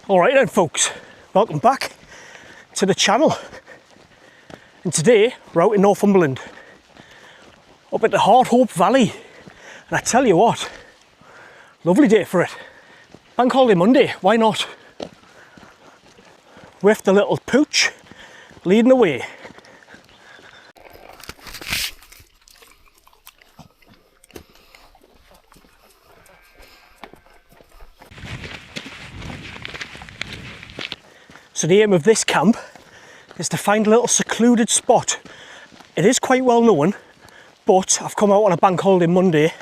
Alright then folks, welcome back to the channel. And today we're out in Northumberland, up at the Hope Valley. And I tell you what, lovely day for it. Bank holiday Monday, why not? With the little pooch leading the way. So the aim of this camp is to find a little secluded spot. It is quite well known, but I've come out on a bank holiday Monday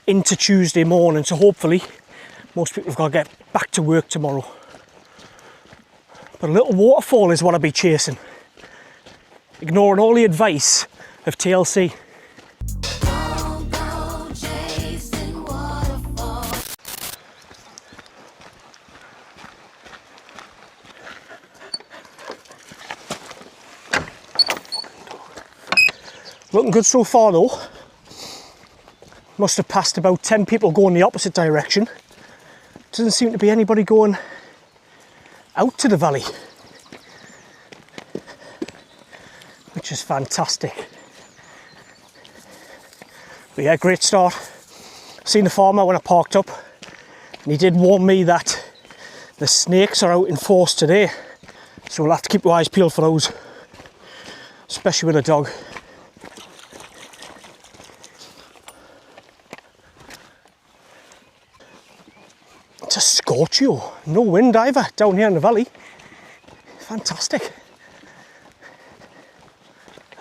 into Tuesday morning, so hopefully most people have got to get back to work tomorrow. But a little waterfall is what I'll be chasing, ignoring all the advice of TLC. Looking good so far though. Must have passed about 10 people going the opposite direction. Doesn't seem to be anybody going out to the valley, which is fantastic. But yeah, great start. Seen the farmer when I parked up, and he did warn me that the snakes are out in force today, so we'll have to keep your eyes peeled for those, especially with a dog. It's a scorchio, no wind either down here in the valley. Fantastic.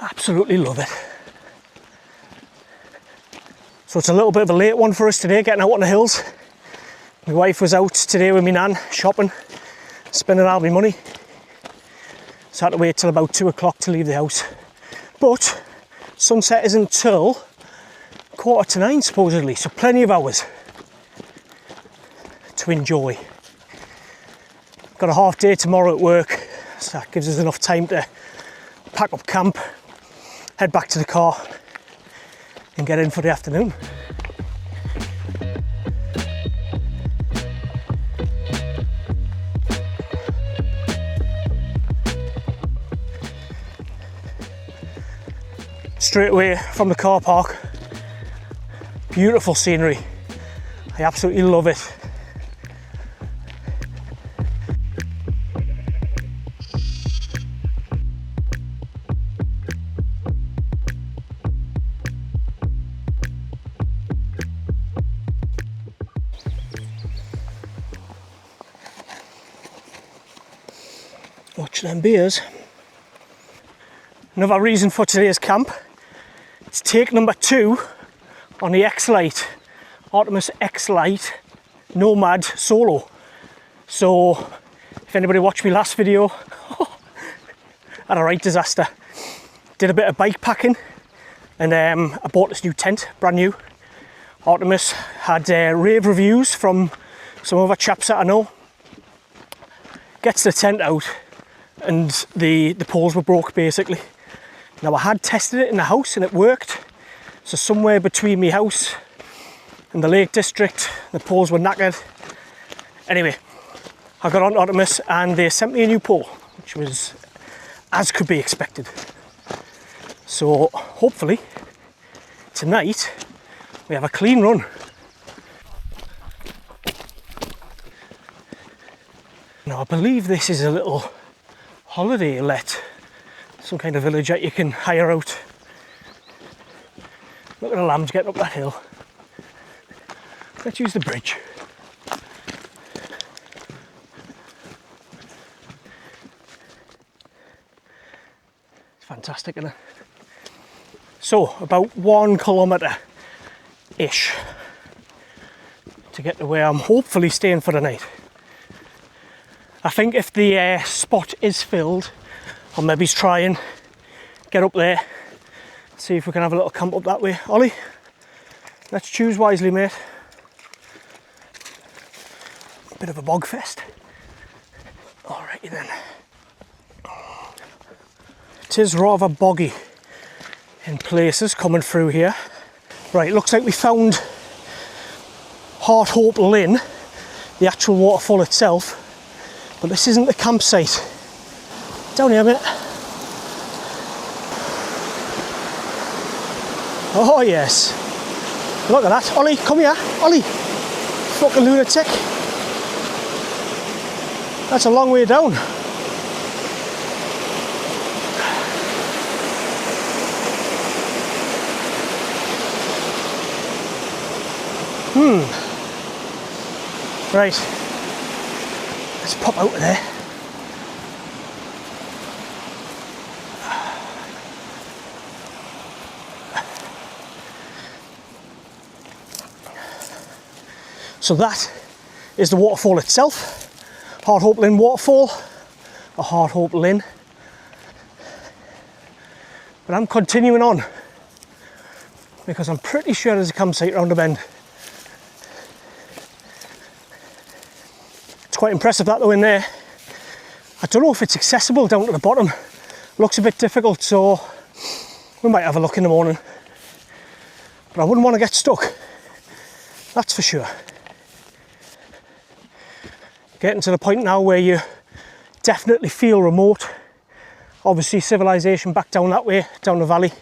Absolutely love it. So it's a little bit of a late one for us today, getting out on the hills. My wife was out today with my nan shopping, spending all my money. So I had to wait till about 2 o'clock to leave the house. But sunset isn't until 8:45 supposedly, so plenty of hours to enjoy. Got a half day tomorrow at work, so that gives us enough time to pack up camp, head back to the car and get in for the afternoon. Straight away from the car park, beautiful scenery. I absolutely love it. Watch them beers. Another reason for today's camp, it's take number 2 on the X-Lite, Artemis X-Lite Nomad Solo. So if anybody watched me last video, had a right disaster. Did a bit of bike packing and I bought this new tent, brand new. Artemis had rave reviews from some other chaps that I know. Gets the tent out and the poles were broke basically. Now I had tested it in the house and it worked. So somewhere between my house and the Lake District, the poles were knackered. Anyway, I got on Artemis and they sent me a new pole, which was as could be expected. So hopefully tonight we have a clean run. Now I believe this is a little holiday let, some kind of village that you can hire out. Look at the lambs getting up that hill. Let's use the bridge. It's fantastic, isn't it? So about 1 kilometre-ish to get to where I'm hopefully staying for the night. I think if the spot is filled, I'll maybe try and get up there, see if we can have a little camp up that way. Ollie, let's choose wisely, mate. Bit of a bog fest. Alrighty then. It is rather boggy in places coming through here. Right, looks like we found Hope Lynn, the actual waterfall itself. But this isn't the campsite. Down here a minute. Oh yes. Look at that. Ollie, come here. Ollie. Fucking lunatic. That's a long way down. Right. Let's pop out of there. So that is the waterfall itself. Hard Hope Lynn Waterfall, or Hard Hope Lynn. But I'm continuing on because I'm pretty sure there's a campsite round the bend. It's quite impressive that though in there. I don't know if it's accessible down to the bottom. Looks a bit difficult, so we might have a look in the morning. But I wouldn't want to get stuck, that's for sure. Getting to the point now where you definitely feel remote. Obviously civilization back down that way, down the valley.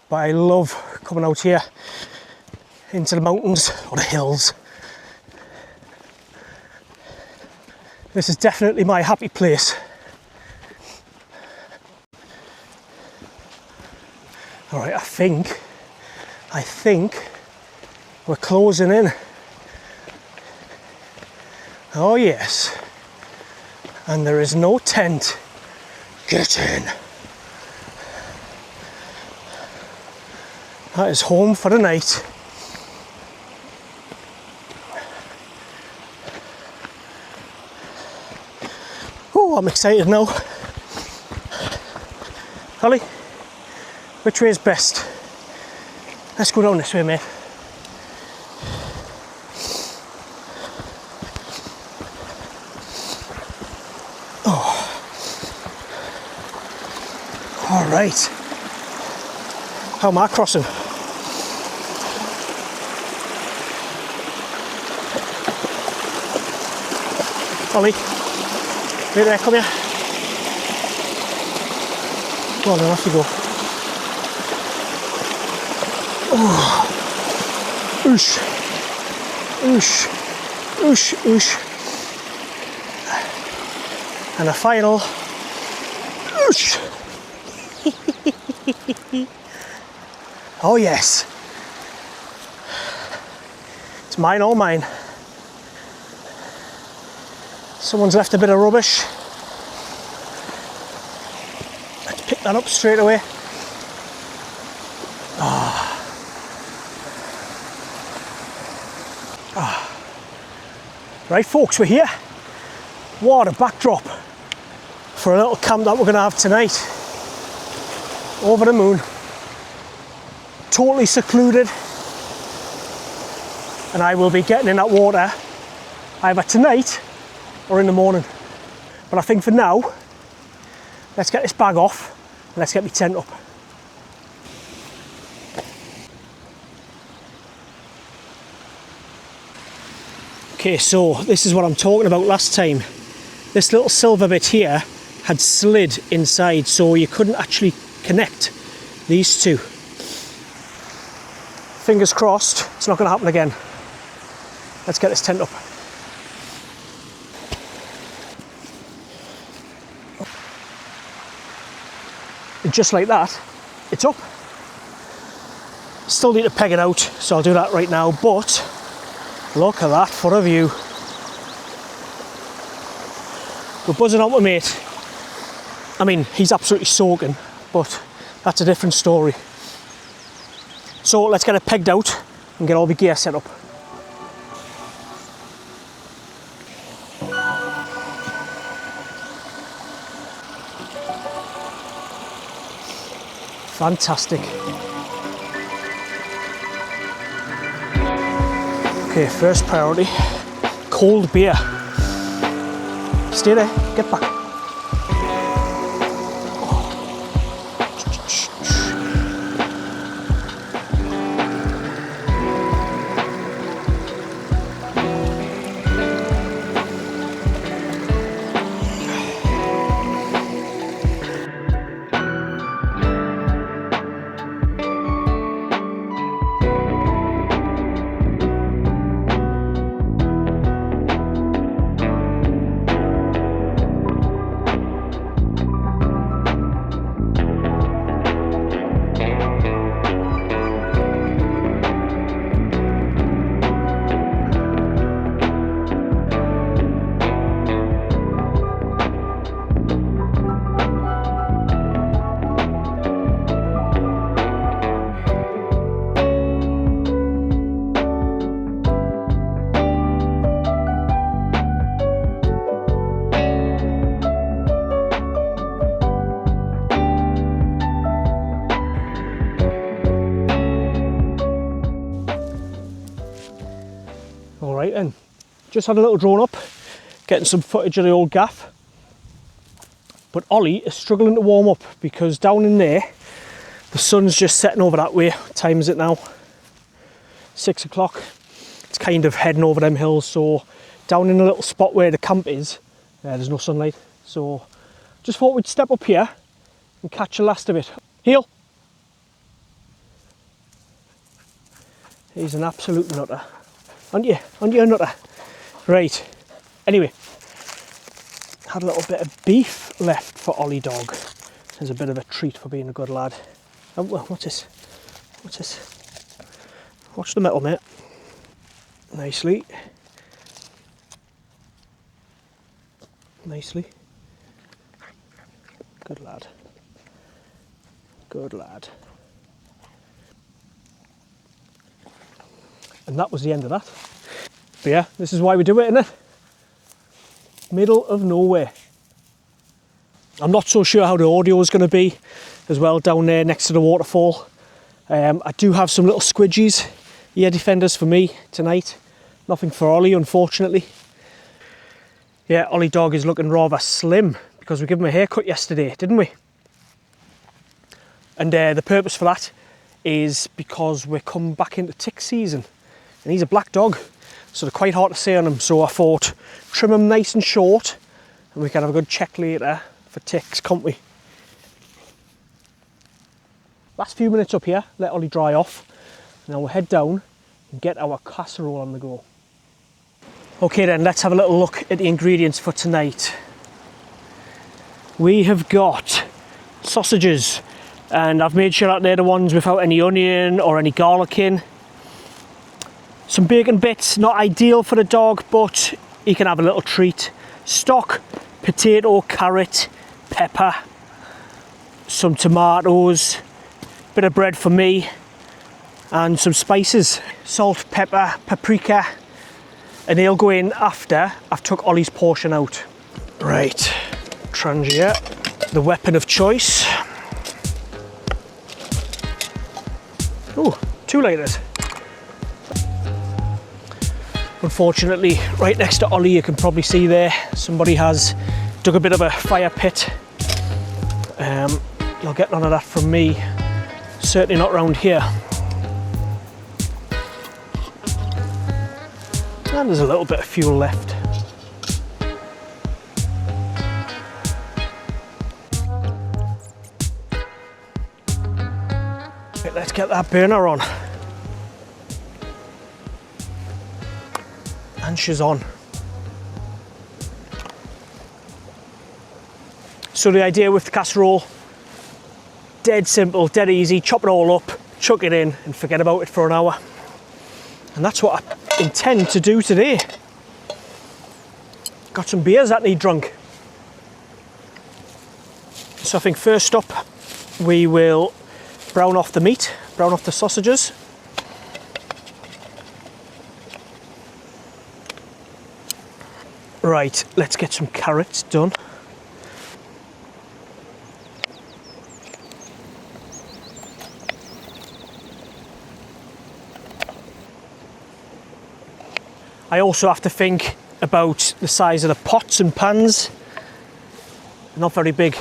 But I love coming out here into the mountains or the hills. This is definitely my happy place. All right, I think we're closing in. Oh yes, and there is no tent. Get in. That is home for the night. Oh, I'm excited now. Ollie, which way is best? Let's go down this way, mate. All right. How am I crossing? Ollie, wait there, come here. Go on then, off you go. Oh. Oosh. Oosh. Oosh, oosh. And a final oosh. Oh yes, it's mine, all mine. Someone's left a bit of rubbish. Let's pick that up straight away. Right folks, we're here. What a backdrop for a little camp that we're going to have tonight. Over the moon. Totally secluded, and I will be getting in that water either tonight or in the morning. But I think for now, let's get this bag off and let's get my tent up. Okay, so this is what I'm talking about last time. This little silver bit here had slid inside, so you couldn't actually connect these two. Fingers crossed, it's not going to happen again. Let's get this tent up. And just like that, it's up. Still need to peg it out, so I'll do that right now, but look at that for a view. We're buzzing on with mate. I mean, he's absolutely soaking, but that's a different story. So let's get it pegged out and get all the gear set up. Fantastic. Okay, first priority, cold beer. Stay there, get back. Alright then, just had a little drone up, getting some footage of the old gaff. But Ollie is struggling to warm up because down in there, the sun's just setting over that way. What time is it now? 6 o'clock. It's kind of heading over them hills, so down in the little spot where the camp is, there's no sunlight. So just thought we'd step up here and catch the last of it. Heel! He's an absolute nutter. Aren't you? Aren't you a nutter? Right. Anyway, had a little bit of beef left for Ollie dog. There's a bit of a treat for being a good lad. Oh, well, what's this? What's this? Watch the metal, mate. Nicely. Nicely. Good lad. Good lad. And that was the end of that. But yeah, this is why we do it, innit? Middle of nowhere. I'm not so sure how the audio is going to be as well down there next to the waterfall. I do have some little squidgies, ear defenders for me tonight. Nothing for Ollie, unfortunately. Yeah, Ollie dog is looking rather slim because we gave him a haircut yesterday, didn't we? And the purpose for that is because we're coming back into tick season. And he's a black dog, so they're quite hard to see on him. So I thought, trim him nice and short, and we can have a good check later for ticks, can't we? Last few minutes up here, let Ollie dry off. Now we'll head down and get our casserole on the go. Okay then, let's have a little look at the ingredients for tonight. We have got sausages, and I've made sure that they're the ones without any onion or any garlic in. Some bacon bits, not ideal for the dog, but he can have a little treat. Stock, potato, carrot, pepper, some tomatoes, bit of bread for me, and some spices. Salt, pepper, paprika, and they'll go in after I've took Ollie's portion out. Right, Trangia, the weapon of choice. Oh, 2 litres. Unfortunately, right next to Ollie, you can probably see there, somebody has dug a bit of a fire pit. You'll get none of that from me, certainly not around here. And there's a little bit of fuel left. Right, let's get that burner on. And she's on. So the idea with the casserole, dead simple, dead easy, chop it all up, chuck it in and forget about it for an hour. And that's what I intend to do today. Got some beers that need drunk. So I think first up we will brown off the meat, brown off the sausages. Right, let's get some carrots done. I also have to think about the size of the pots and pans. Not very big.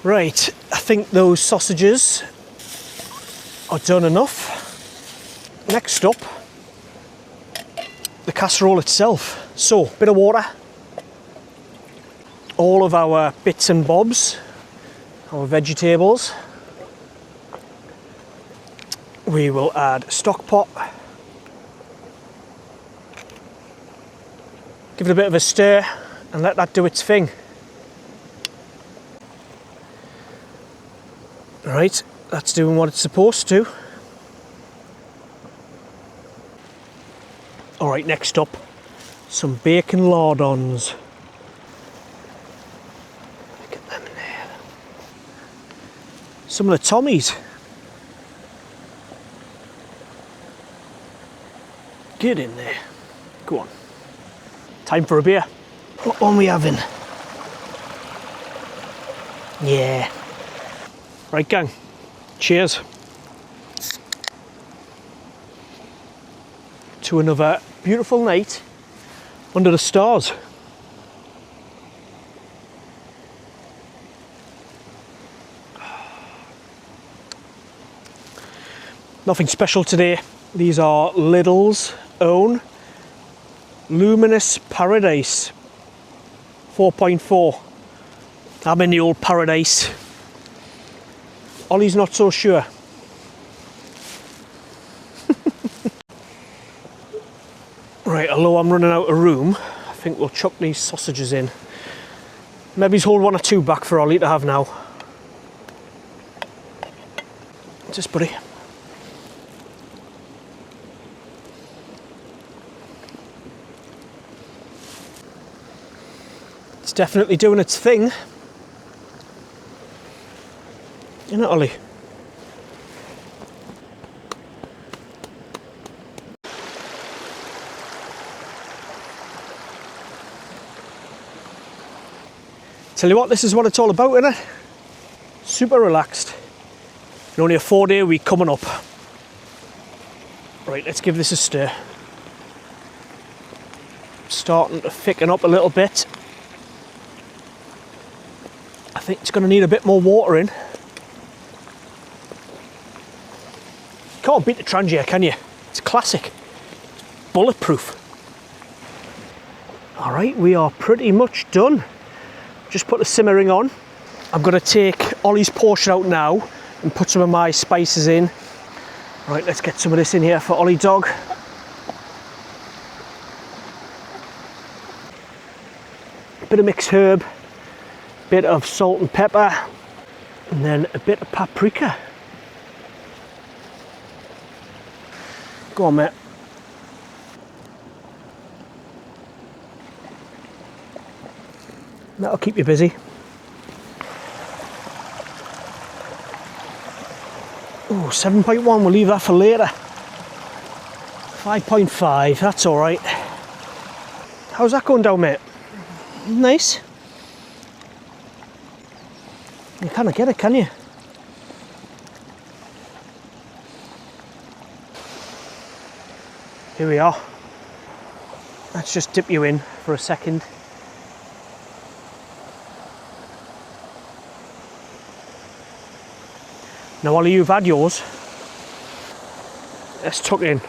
Right, I think those sausages are done enough. Next up, the casserole itself. So, bit of water, all of our bits and bobs, our vegetables. We will add stock pot. Give it a bit of a stir and let that do its thing. Right, that's doing what it's supposed to. Alright, next up, some bacon lardons. Look at them there. Some of the Tommies. Get in there. Go on. Time for a beer. What one are we having? Yeah. Right, gang. Cheers. to another beautiful night under the stars. Nothing special today. These are Lidl's own Luminous Paradise 4.4. I'm in the old Paradise. Ollie's not so sure. Right, although I'm running out of room, I think we'll chuck these sausages in. Maybe hold one or two back for Ollie to have now. Just buddy. It's definitely doing its thing. Isn't it, Ollie? Tell you what, this is what it's all about, isn't it? Super relaxed. And only a 4-day week coming up. Right, let's give this a stir. Starting to thicken up a little bit. I think it's going to need a bit more water in. Can't beat the Trangia, can you? It's classic. It's bulletproof. Alright, we are pretty much done. Just put the simmering on. I'm going to take Ollie's portion out now and put some of my spices in. Right, let's get some of this in here for Ollie dog. A bit of mixed herb, bit of salt and pepper, and then a bit of paprika. Go on, mate. That'll keep you busy. Oh, 7.1, we'll leave that for later. 5.5, that's all right. How's that going down, mate? Nice. You can't get it, can you? Here we are. Let's just dip you in for a second. Now, Ollie, you've had yours. Let's tuck in.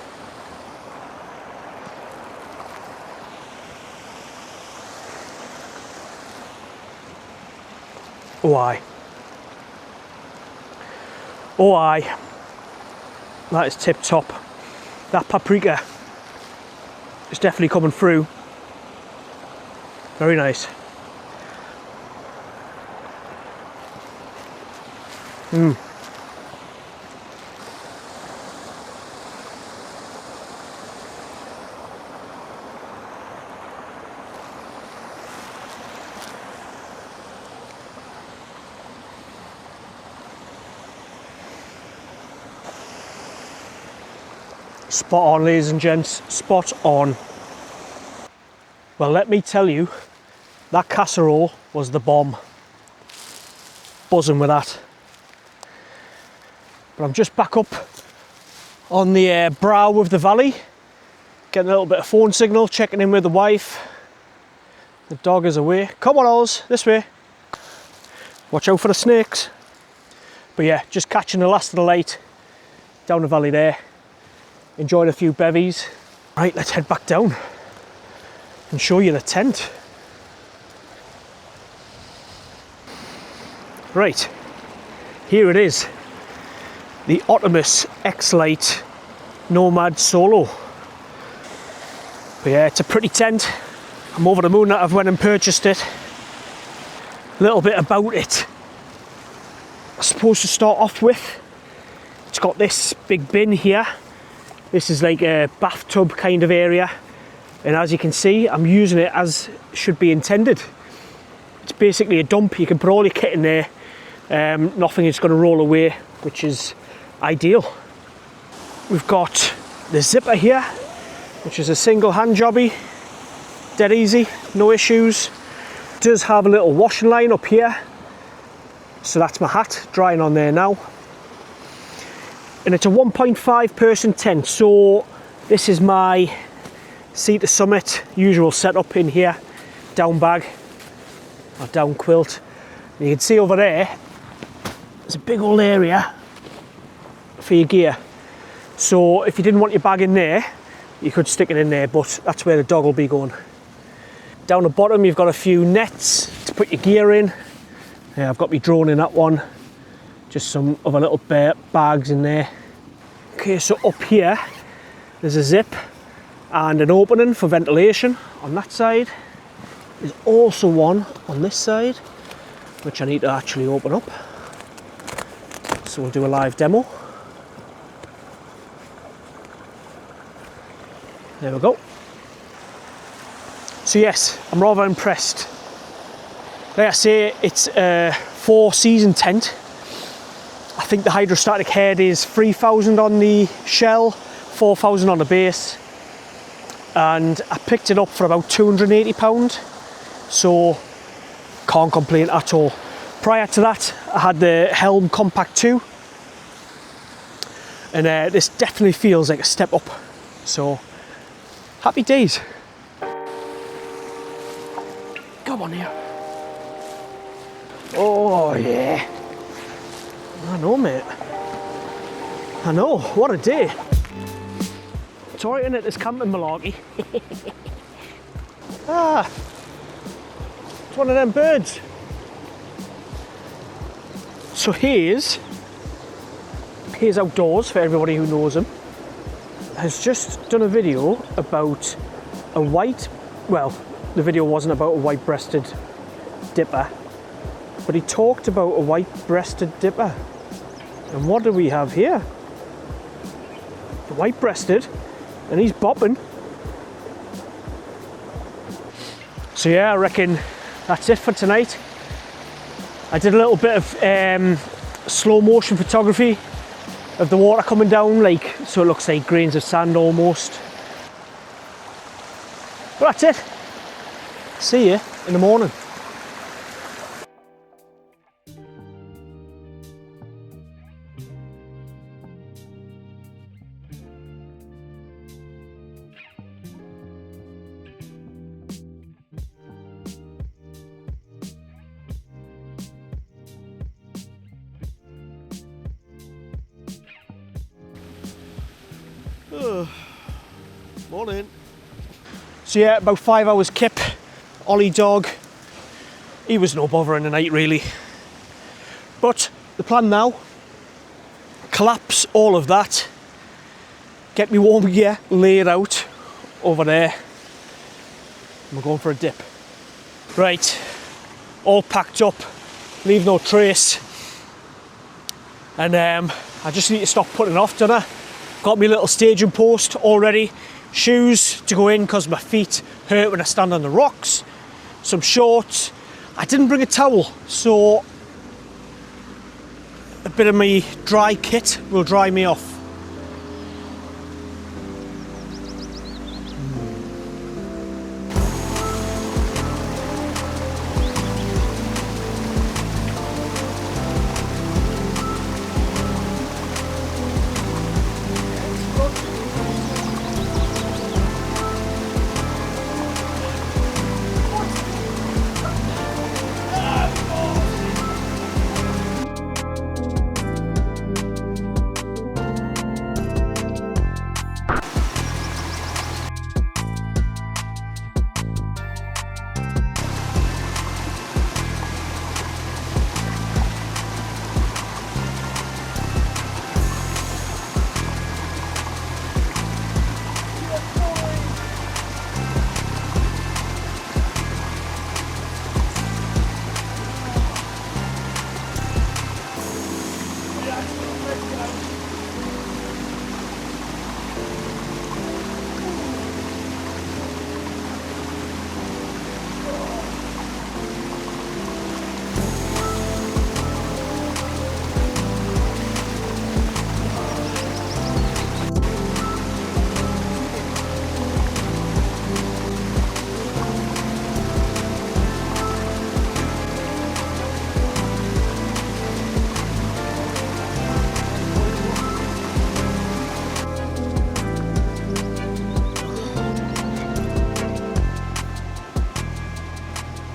Oh, aye. Oh, aye. That is tip top. That paprika is definitely coming through. Very nice. Mmm. Spot on, ladies and gents, spot on. Well, let me tell you, that casserole was the bomb. Buzzing with that. But I'm just back up on the brow of the valley, getting a little bit of phone signal, checking in with the wife. The dog is away. Come on, Oz, this way. Watch out for the snakes. But yeah, just catching the last of the light down the valley there. Enjoyed a few bevies. Right, let's head back down and show you the tent. Right, here it is. The Optimus X-Lite Nomad Solo. But yeah, it's a pretty tent. I'm over the moon that I've went and purchased it. A little bit about it. I suppose to start off with, it's got this big bin here. This is like a bathtub kind of area, and as you can see, I'm using it as should be intended. It's basically a dump. You can put all your kit in there. Nothing is going to roll away, which is ideal. We've got the zipper here, which is a single hand jobby. Dead easy, no issues. It does have a little washing line up here. So that's my hat drying on there now. And it's a 1.5 person tent, so This is my Sea to Summit usual setup in here. Down bag, or down quilt. And you can see over there, there's a big old area for your gear. So if you didn't want your bag in there, you could stick it in there, but that's where the dog will be going. Down the bottom, you've got a few nets to put your gear in. Yeah, I've got my drone in that one. Just some other little bags in there. Okay, so up here, there's a zip and an opening for ventilation on that side. There's also one on this side, which I need to actually open up. So we'll do a live demo. There we go. So yes, I'm rather impressed. Like I say, it's a 4-season tent. I think the hydrostatic head is 3,000 on the shell, 4,000 on the base. And I picked it up for about £280. So can't complain at all. Prior to that, I had the Helm Compact 2. And this definitely feels like a step up. So happy days. Come on here. Oh yeah. I know, mate. I know, what a day. It's alright, innit, this camping malarkey. Ah, it's one of them birds. So here's Outdoors, for everybody who knows him, has just done a video about a white, well, the video wasn't about a white-breasted dipper, but he talked about a white-breasted dipper. And what do we have here? The white-breasted, and he's bopping. So yeah, I reckon that's it for tonight. I did a little bit of slow motion photography of the water coming down, like, so it looks like grains of sand almost. But that's it. See you in the morning. Morning. So yeah, about 5 hours kip. Ollie dog. He was no bother in the night really. But the plan now, collapse all of that, get me warm gear laid out over there, and we're going for a dip. Right, all packed up, leave no trace. And I just need to stop putting off, don't I? Got my little staging post already, shoes to go in because my feet hurt when I stand on the rocks, some shorts. I didn't bring a towel, so a bit of my dry kit will dry me off.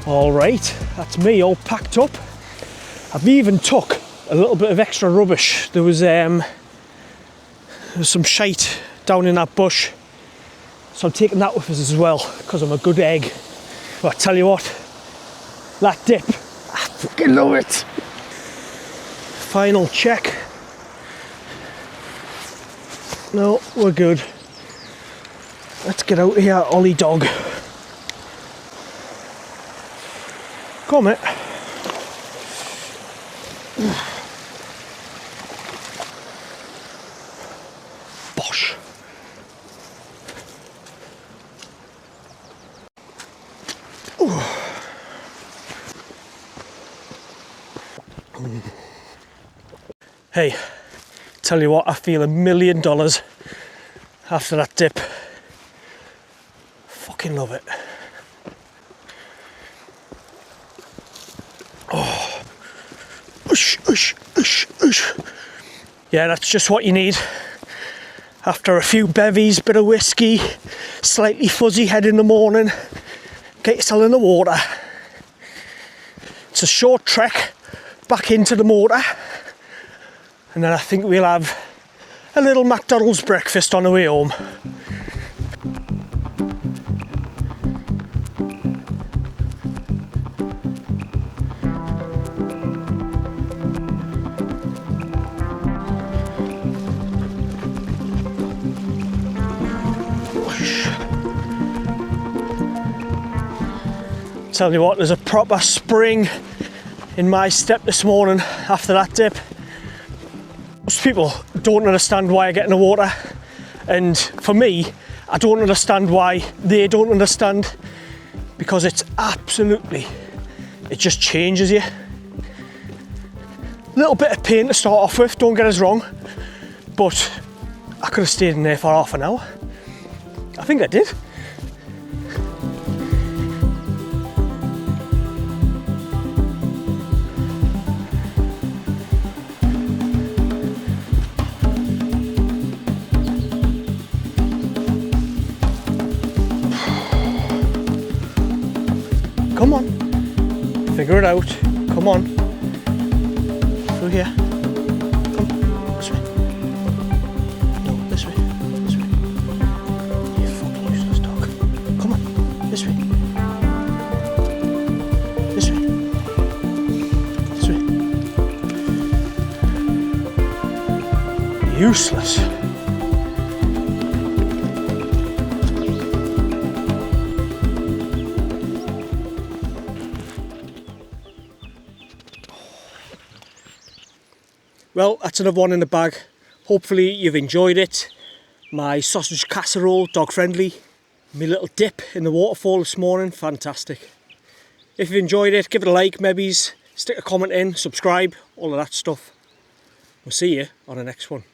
All right, that's me all packed up. I've even took a little bit of extra rubbish. There was some shite down in that bush, so I'm taking that with us as well because I'm a good egg. But I tell you what, that dip, I fucking love it. Final check. No, we're good. Let's get out of here, Ollie dog. Come on, mate. Bosh. Ooh. Hey, tell you what, I feel $1 million after that dip. Fucking love it. Oh. Ush, ush, ush, ush. Yeah, that's just what you need. After a few bevies, bit of whiskey, slightly fuzzy head in the morning, get yourself in the water. It's a short trek back into the motor, and then I think we'll have a little McDonald's breakfast on the way home. Tell you what, there's a proper spring in my step this morning after that dip. Most people don't understand why I get in the water, and for me, I don't understand why they don't understand, because it's absolutely, it just changes you. A little bit of pain to start off with, don't get us wrong, but I could have stayed in there for half an hour. I think I did. Come on, figure it out. Come on, through here. Come this way. No, this way. This way. You fucking useless dog. Come on, this way. This way. This way. Useless. Well, that's another one in the bag. Hopefully you've enjoyed it. My sausage casserole, dog friendly. My little dip in the waterfall this morning, fantastic. If you've enjoyed it, give it a like, maybe stick a comment in, subscribe, all of that stuff. We'll see you on the next one.